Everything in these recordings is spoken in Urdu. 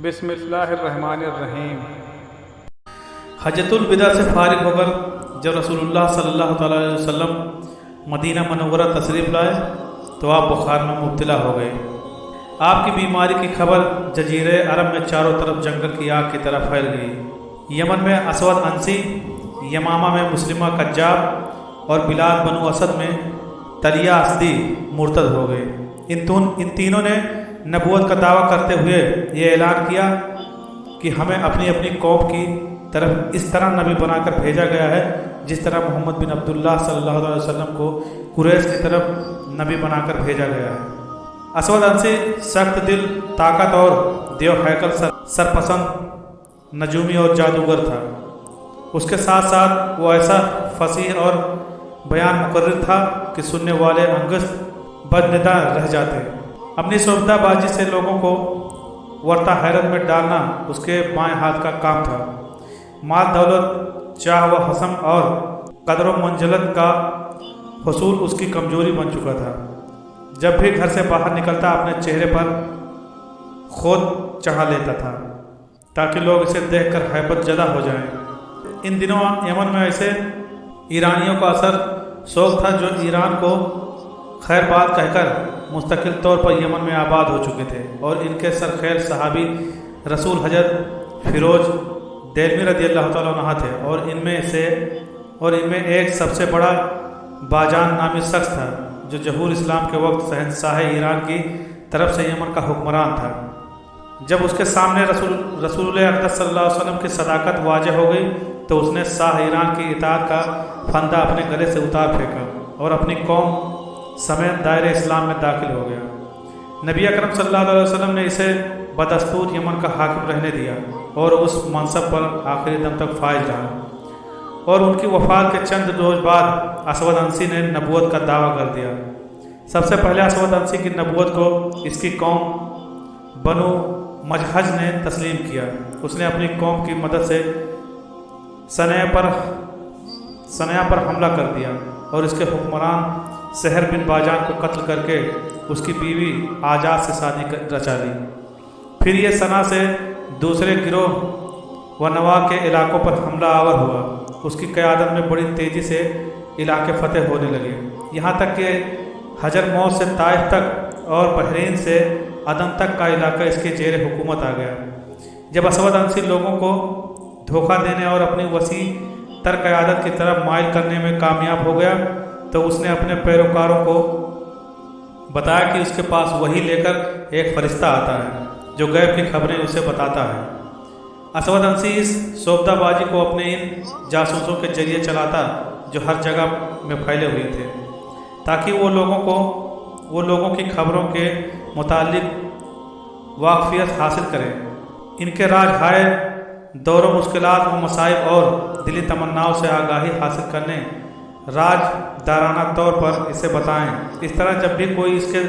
بسم اللہ الرحمن الرحیم۔ حجۃ الوداع سے فارغ ہو کر جب رسول اللہ صلی اللہ تعالیٰ علیہ وسلم مدینہ منورہ تشریف لائے تو آپ بخار میں مبتلا ہو گئے۔ آپ کی بیماری کی خبر جزیرہ عرب میں چاروں طرف جنگل کی آگ کی طرح پھیل گئی۔ یمن میں اسود انسی، یمامہ میں مسلمہ کجاب اور بلاد بنو اسد میں تلیہ اسدی مرتد ہو گئے۔ ان تینوں نے نبوت کا دعویٰ کرتے ہوئے یہ اعلان کیا کہ ہمیں اپنی اپنی قوم کی طرف اس طرح نبی بنا کر بھیجا گیا ہے جس طرح محمد بن عبداللہ صلی اللہ علیہ وسلم کو قریش کی طرف نبی بنا کر بھیجا گیا ہے۔ اسود انسی سخت دل، طاقت اور دیو ہیکل سرپسند نجومی اور جادوگر تھا۔ اس کے ساتھ ساتھ وہ ایسا فصیح اور بیان مقرر تھا کہ سننے والے انگشت بدندا رہ جاتے۔ اپنی سوبدہ بازی سے لوگوں کو ورطہ حیرت میں ڈالنا اس کے بائیں ہاتھ کا کام تھا۔ مال دولت، چاہ و حسم اور قدر و منزلت کا حصول اس کی کمزوری بن چکا تھا۔ جب بھی گھر سے باہر نکلتا اپنے چہرے پر خود چڑھا لیتا تھا تاکہ لوگ اسے دیکھ کر ہیبت زدہ ہو جائیں۔ ان دنوں یمن میں ایسے ایرانیوں کا اثر شوق تھا جو ایران کو خیر بات کہہ کر مستقل طور پر یمن میں آباد ہو چکے تھے، اور ان کے سرخیل صحابی رسول حضرت فیروز دہلوی رضی اللہ تعالیٰ عنہ تھے، اور ان میں ایک سب سے بڑا باجان نامی شخص تھا جو ظہور اسلام کے وقت شہنشاہ ایران کی طرف سے یمن کا حکمران تھا۔ جب اس کے سامنے رسول اقدس صلی اللہ علیہ وسلم کی صداقت واضح ہو گئی تو اس نے شاہ ایران کی اطاعت کا پھندا اپنے گلے سے اتار پھینکا اور اپنی قوم سمیت دائرہ اسلام میں داخل ہو گیا۔ نبی اکرم صلی اللہ علیہ وسلم نے اسے بدستور یمن کا حاکم رہنے دیا اور اس منصب پر آخری دم تک فائز رہا، اور ان کی وفات کے چند روز بعد اسود انسی نے نبوت کا دعویٰ کر دیا۔ سب سے پہلے اسود انسی کی نبوت کو اس کی قوم بنو مجہج نے تسلیم کیا۔ اس نے اپنی قوم کی مدد سے سنیا پر حملہ کر دیا اور اس کے حکمران سحر بن باجان کو قتل کر کے اس کی بیوی آجات سے شادی رچا لی۔ پھر یہ سنا سے دوسرے گروہ و نوا کے علاقوں پر حملہ آور ہوا۔ اس کی قیادت میں بڑی تیزی سے علاقے فتح ہونے لگے، یہاں تک کہ حجر موت سے طائف تک اور بحرین سے عدن تک کا علاقہ اس کے زیر حکومت آ گیا۔ جب اسود انسی لوگوں کو دھوکہ دینے اور اپنی وسیع تر قیادت کی طرف مائل کرنے میں کامیاب ہو گیا تو اس نے اپنے پیروکاروں کو بتایا کہ اس کے پاس وحی لے کر ایک فرشتہ آتا ہے جو غیب کی خبریں اسے بتاتا ہے۔ اسود انسی اس سوبدہ بازی کو اپنے ان جاسوسوں کے ذریعے چلاتا جو ہر جگہ میں پھیلے ہوئے تھے تاکہ وہ لوگوں کی خبروں کے متعلق واقفیت حاصل کریں۔ ان کے راج ہائے دور و مشکلات و مصائب اور دلی تمناؤں سے آگاہی حاصل کرنے راج دارانہ طور پر اسے بتائیں۔ اس طرح جب بھی کوئی اس کے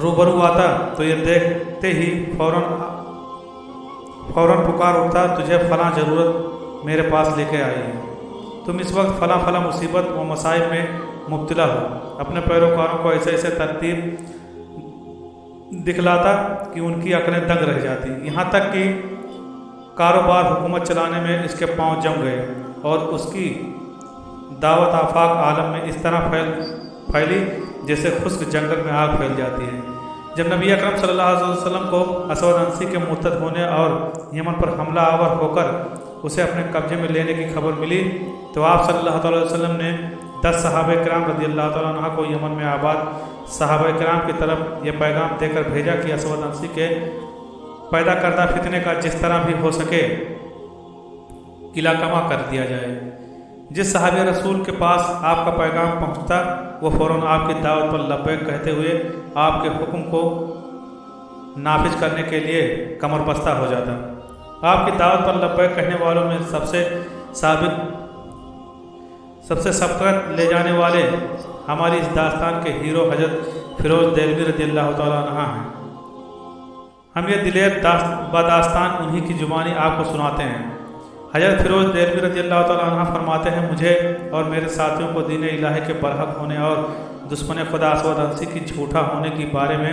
روبرو آتا تو یہ دیکھتے ہی فوراً پکار اٹھتا، تجھے فلاں ضرورت میرے پاس لے کے آئی ہے، تم اس وقت فلاں مصیبت و مصائب میں مبتلا ہو۔ اپنے پیروکاروں کو ایسے ترتیب دکھلاتا کہ ان کی عقلیں دنگ رہ جاتی، یہاں تک کہ کاروبار حکومت چلانے میں اس کے پاؤں جم گئے، اور اس کی دعوت آفاق عالم میں اس طرح پھیلی جیسے خشک جنگل میں آگ پھیل جاتی ہے۔ جب نبی اکرم صلی اللہ علیہ وسلم کو اسود انسی کے مرتد ہونے اور یمن پر حملہ آور ہو کر اسے اپنے قبضے میں لینے کی خبر ملی تو آپ صلی اللہ تعالیٰ علیہ وسلم نے 10 صحابہ کرام رضی اللہ تعالیٰ عنہ کو یمن میں آباد صحابہ کرام کی طرف یہ پیغام دے کر بھیجا کہ اسود انسی کے پیدا کردہ فتنے کا جس طرح بھی ہو سکے قلعہ کما کر دیا جائے۔ جس صحابی رسول کے پاس آپ کا پیغام پہنچتا وہ فوراً آپ کی دعوت پر لبیک کہتے ہوئے آپ کے حکم کو نافذ کرنے کے لیے کمر بستہ ہو جاتا۔ آپ کی دعوت پر لبیک کہنے والوں میں سب سے سبقت لے جانے والے ہماری اس داستان کے ہیرو حضرت فیروز دہلوی رضی اللہ تعالیٰ عنہ ہیں۔ ہم یہ دلیر بداستان انہی کی زبانی آپ کو سناتے ہیں۔ حضرت فیروز دہلوی رضی اللہ تعالیٰ عنہ فرماتے ہیں، مجھے اور میرے ساتھیوں کو دین الہی کے برحق ہونے اور دشمن خدا اسود انسی کی جھوٹا ہونے کے بارے میں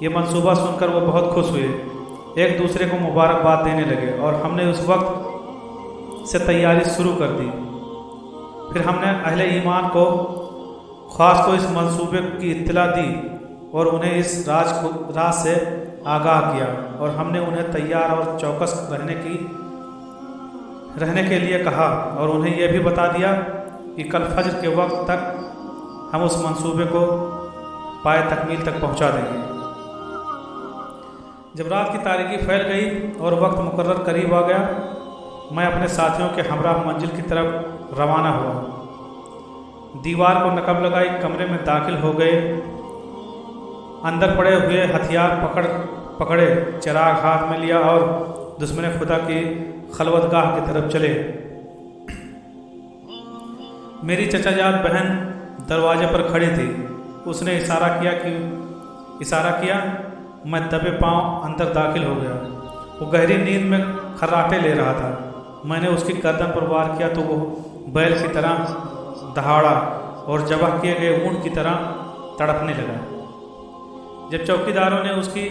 یہ منصوبہ سن کر وہ بہت خوش ہوئے، ایک دوسرے کو مبارکباد دینے لگے اور ہم نے اس وقت سے تیاری شروع کر دی۔ پھر ہم نے اہل ایمان کو خاص کو اس منصوبے کی اطلاع دی اور انہیں اس راز سے آگاہ کیا، اور ہم نے انہیں تیار اور چوکس رہنے کے لیے کہا اور انہیں یہ بھی بتا دیا کہ کل فجر کے وقت تک ہم اس منصوبے کو پائے تکمیل تک پہنچا دیں گے۔ جب رات کی تاریکی پھیل گئی اور وقت مقرر قریب آ گیا، میں اپنے ساتھیوں کے ہمراہ منزل کی طرف روانہ ہوا۔ دیوار کو نقب لگائی کمرے میں داخل ہو گئے، اندر پڑے ہوئے ہتھیار پکڑے، چراغ ہاتھ میں لیا اور دشمن خدا کی خلوت گاہ کی طرف چلے۔ میری چچا جان بہن دروازے پر کھڑی تھی، اس نے اشارہ کیا، میں دبے پاؤں اندر داخل ہو گیا۔ وہ گہری نیند میں خراٹے لے رہا تھا۔ میں نے اس کی گردن پر وار کیا تو وہ بیل کی طرح دہاڑا اور ذبح کیے گئے اونٹ کی طرح تڑپنے لگا۔ جب چوکیداروں نے اس کی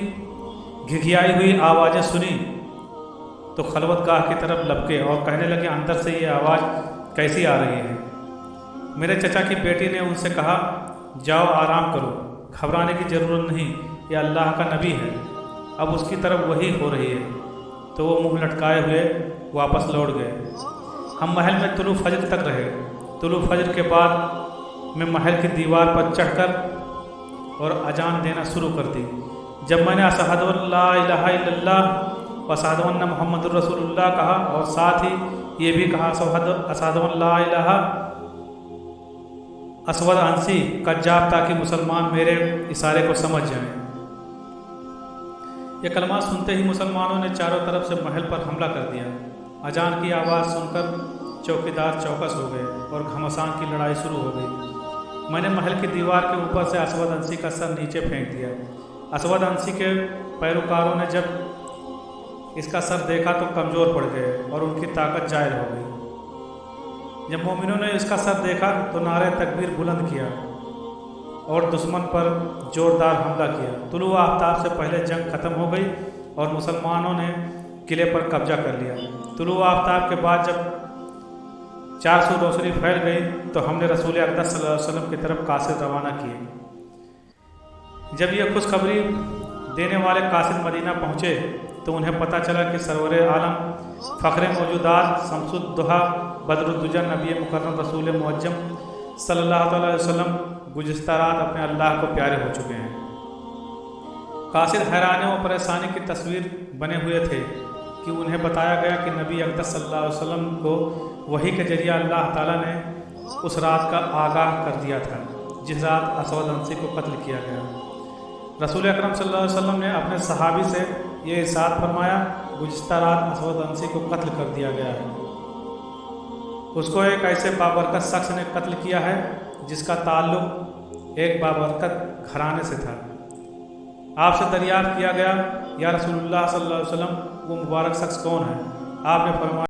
گھگھیائی ہوئی آوازیں سنی تو خلوت گاہ کی طرف لپکے اور کہنے لگے، اندر سے یہ آواز کیسی آ رہی ہے؟ میرے چچا کی بیٹی نے ان سے کہا، جاؤ آرام کرو، گھبرانے کی ضرورت نہیں، یہ اللہ کا نبی ہے، اب اس کی طرف وحی ہو رہی ہے۔ تو وہ منہ لٹکائے ہوئے واپس لوٹ گئے۔ ہم محل میں طلوع فجر تک رہے۔ طلوع فجر کے بعد میں محل کی دیوار پر چڑھ کر اور اذان دینا شروع کر دی۔ جب میں نے اشہد ان لا الہ الا اللہ و اشہد ان محمد رسول اللہ کہا اور ساتھ ہی یہ بھی کہا اشہد ان لا الہ اسود عنسی کذاب، تاکہ مسلمان میرے اشارے کو سمجھ جائیں۔ یہ کلمات سنتے ہی مسلمانوں نے چاروں طرف سے محل پر حملہ کر دیا۔ اذان کی آواز سن کر چوکیدار چوکس ہو گئے اور گھمسان کی لڑائی شروع ہو گئی۔ میں نے محل کی دیوار کے اوپر سے اسود عنسی کا سر نیچے پھینک دیا۔ اسود عنسی کے پیروکاروں نے جب اس کا سر دیکھا تو کمزور پڑ گئے اور ان کی طاقت زائل ہو گئی۔ جب مومنوں نے اس کا سر دیکھا تو نعرہ تکبیر بلند کیا اور دشمن پر زوردار حملہ کیا۔ طلوع آفتاب سے پہلے جنگ ختم ہو گئی اور مسلمانوں نے قلعے پر قبضہ کر لیا۔ طلوع آفتاب کے بعد جب 400 روشنی پھیل گئی تو ہم نے رسول اقدس صلی اللہ علیہ وسلم کی طرف قاصد روانہ کیے۔ جب یہ خوشخبری دینے والے قاصد مدینہ پہنچے تو انہیں پتہ چلا کہ سرور عالم فخر موجودات شمس الضحیٰ بدر الدجا نبی مکرم رسول معظم صلی اللہ علیہ وسلم گزشتہ رات اپنے اللہ کو پیارے ہو چکے ہیں۔ قاصد حیرانے و پریشانی کی تصویر بنے ہوئے تھے کہ انہیں بتایا گیا کہ نبی اقدس صلی اللہ علیہ وسلم کو وحی کے ذریعہ اللہ تعالیٰ نے اس رات کا آگاہ کر دیا تھا جس رات اسود عنسی کو قتل کیا گیا۔ رسول اکرم صلی اللہ علیہ وسلم نے اپنے صحابی سے یہ ارشاد فرمایا، گزشتہ رات اسود عنسی کو قتل کر دیا گیا ہے۔ اس کو ایک ایسے بابرکت شخص نے قتل کیا ہے جس کا تعلق ایک بابرکت گھرانے سے تھا۔ آپ سے دریافت کیا گیا، یا رسول اللہ صلی اللہ علیہ وسلم وہ مبارک شخص کون ہے؟ آپ نے فرمایا